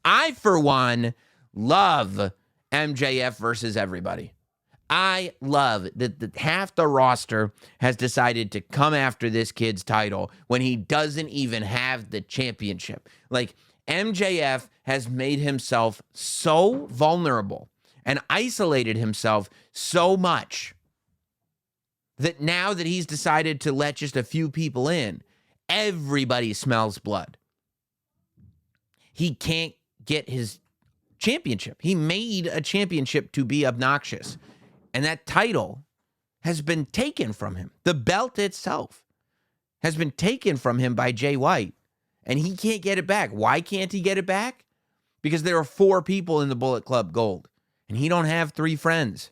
I, for one, love MJF versus everybody. I love that half the roster has decided to come after this kid's title when he doesn't even have the championship. Like, MJF has made himself so vulnerable and isolated himself so much that now that he's decided to let just a few people in, everybody smells blood. He can't get his championship. He made a championship to be obnoxious. And that title has been taken from him. The belt itself has been taken from him by Jay White. And he can't get it back. Why can't he get it back? Because there are 4 people in the Bullet Club Gold. And he don't have 3 friends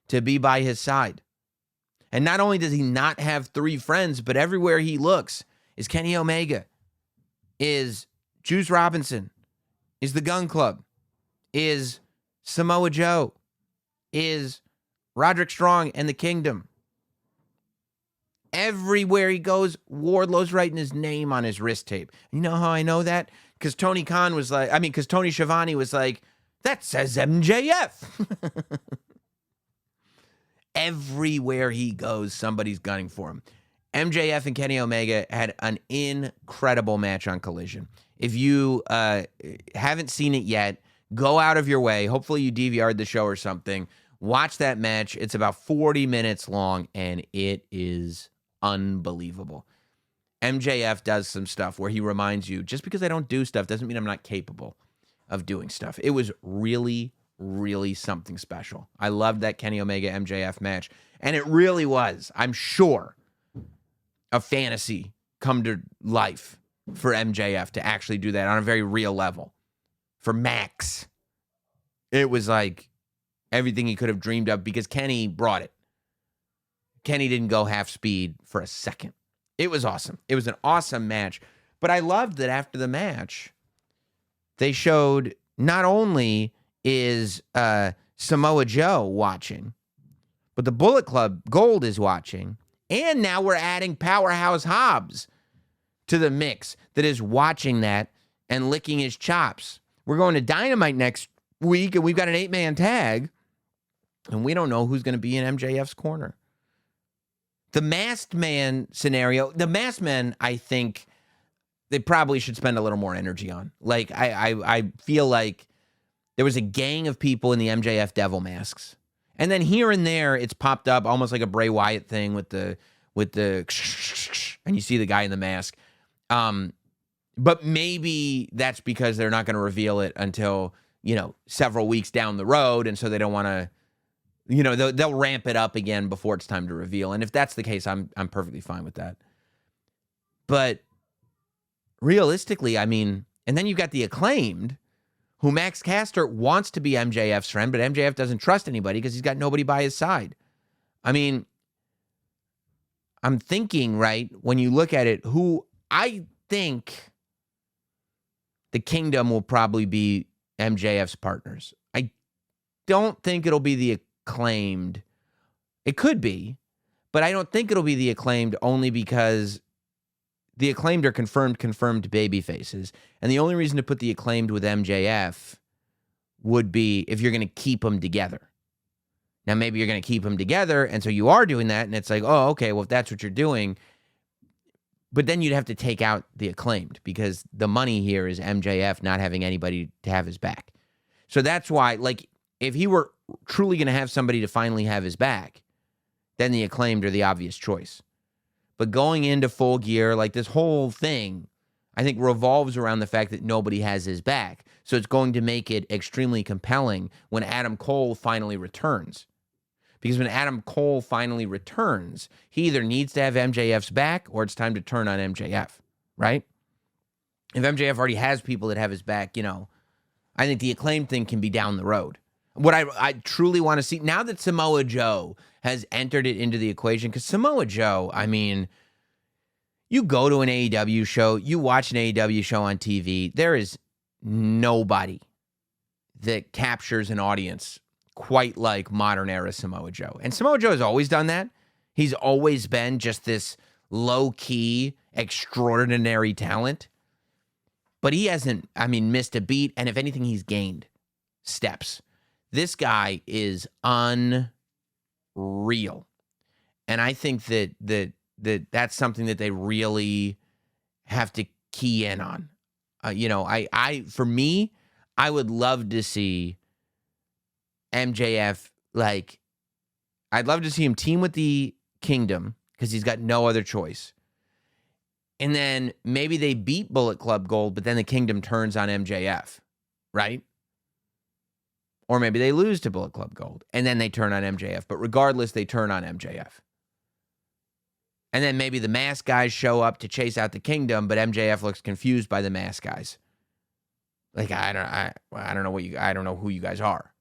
to be by his side. And not only does he not have 3 friends, but everywhere he looks is Kenny Omega, is Juice Robinson, is the Gun Club, is Samoa Joe, is Roderick Strong and the Kingdom. Everywhere he goes, Wardlow's writing his name on his wrist tape. You know how I know that? Because Tony Schiavone was like, that says MJF. Everywhere he goes, somebody's gunning for him. MJF and Kenny Omega had an incredible match on Collision. If you haven't seen it yet, go out of your way. Hopefully you DVR'd the show or something. Watch that match. It's about 40 minutes long, and it is unbelievable. MJF does some stuff where he reminds you, just because I don't do stuff doesn't mean I'm not capable of doing stuff. It was really, really something special. I loved that Kenny Omega MJF match, and it really was, I'm sure, a fantasy come to life for MJF to actually do that on a very real level. For Max, it was like everything he could have dreamed of because Kenny brought it. Kenny didn't go half speed for a second. It was awesome. It was an awesome match. But I loved that after the match, they showed not only is Samoa Joe watching, but the Bullet Club Gold is watching. And now we're adding Powerhouse Hobbs to the mix that is watching that and licking his chops. We're going to Dynamite next week, and we've got an 8-man tag, and we don't know who's going to be in MJF's corner. The Masked Man scenario, the Masked Men, I think they probably should spend a little more energy on. Like, I feel like there was a gang of people in the MJF devil masks. And then here and there, it's popped up almost like a Bray Wyatt thing with the and you see the guy in the mask. But maybe that's because they're not going to reveal it until, several weeks down the road. And so they don't want to, they'll ramp it up again before it's time to reveal. And if that's the case, I'm perfectly fine with that. But realistically, and then you've got the Acclaimed, who Max Caster wants to be MJF's friend, but MJF doesn't trust anybody because he's got nobody by his side. I'm thinking, right, when you look at it, who I think the Kingdom will probably be MJF's partners. I don't think it'll be the Acclaimed. It could be, but I don't think it'll be the Acclaimed only because the Acclaimed are confirmed baby faces. And the only reason to put the Acclaimed with MJF would be if you're going to keep them together. Now, maybe you're going to keep them together, and so you are doing that, and it's like, oh, okay, well, if that's what you're doing. But then you'd have to take out the Acclaimed because the money here is MJF not having anybody to have his back. So that's why, like, if he were truly going to have somebody to finally have his back, then the Acclaimed are the obvious choice. But going into Full Gear, like this whole thing, I think revolves around the fact that nobody has his back. So it's going to make it extremely compelling when Adam Cole finally returns. Because when Adam Cole finally returns, he either needs to have MJF's back or it's time to turn on MJF, right? If MJF already has people that have his back, I think the Acclaimed thing can be down the road. What I truly want to see, now that Samoa Joe has entered it into the equation, because Samoa Joe, you go to an AEW show, you watch an AEW show on TV, there is nobody that captures an audience quite like modern era Samoa Joe. And Samoa Joe has always done that. He's always been just this low-key, extraordinary talent. But he hasn't, missed a beat. And if anything, he's gained steps. This guy is unreal. And I think that's something that they really have to key in on. For me, I would love to see MJF, I'd love to see him team with the Kingdom because he's got no other choice. And then maybe they beat Bullet Club Gold, but then the Kingdom turns on MJF, right? Or maybe they lose to Bullet Club Gold and then they turn on MJF. But regardless, they turn on MJF. And then maybe the mask guys show up to chase out the Kingdom, but MJF looks confused by the mask guys. I don't know who you guys are.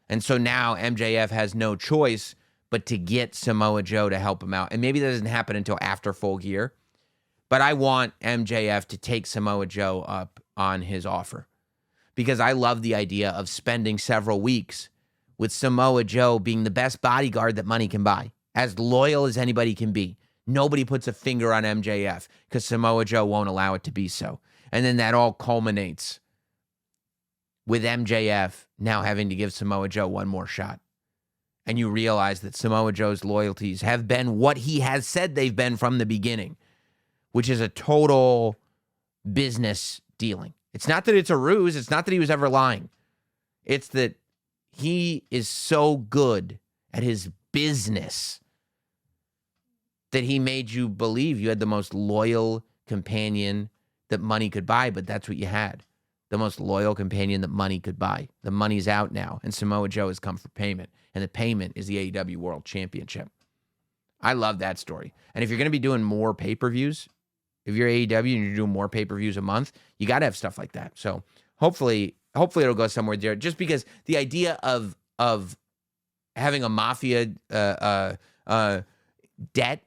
And so now MJF has no choice but to get Samoa Joe to help him out. And maybe that doesn't happen until after Full Gear. But I want MJF to take Samoa Joe up on his offer. Because I love the idea of spending several weeks with Samoa Joe being the best bodyguard that money can buy. As loyal as anybody can be. Nobody puts a finger on MJF because Samoa Joe won't allow it to be so. And then that all culminates with MJF now having to give Samoa Joe one more shot. And you realize that Samoa Joe's loyalties have been what he has said they've been from the beginning, which is a total business dealing. It's not that it's a ruse. It's not that he was ever lying. It's that he is so good at his business that he made you believe you had the most loyal companion that money could buy, but that's what you had. The most loyal companion that money could buy. The money's out now, and Samoa Joe has come for payment, and the payment is the AEW World Championship. I love that story. And if you're going to be doing more pay-per-views, if you're AEW and you're doing more pay-per-views a month, you got to have stuff like that. So hopefully it'll go somewhere there. Just because the idea of having a mafia debt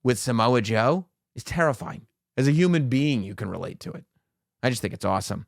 with Samoa Joe is terrifying. As a human being, you can relate to it. I just think it's awesome.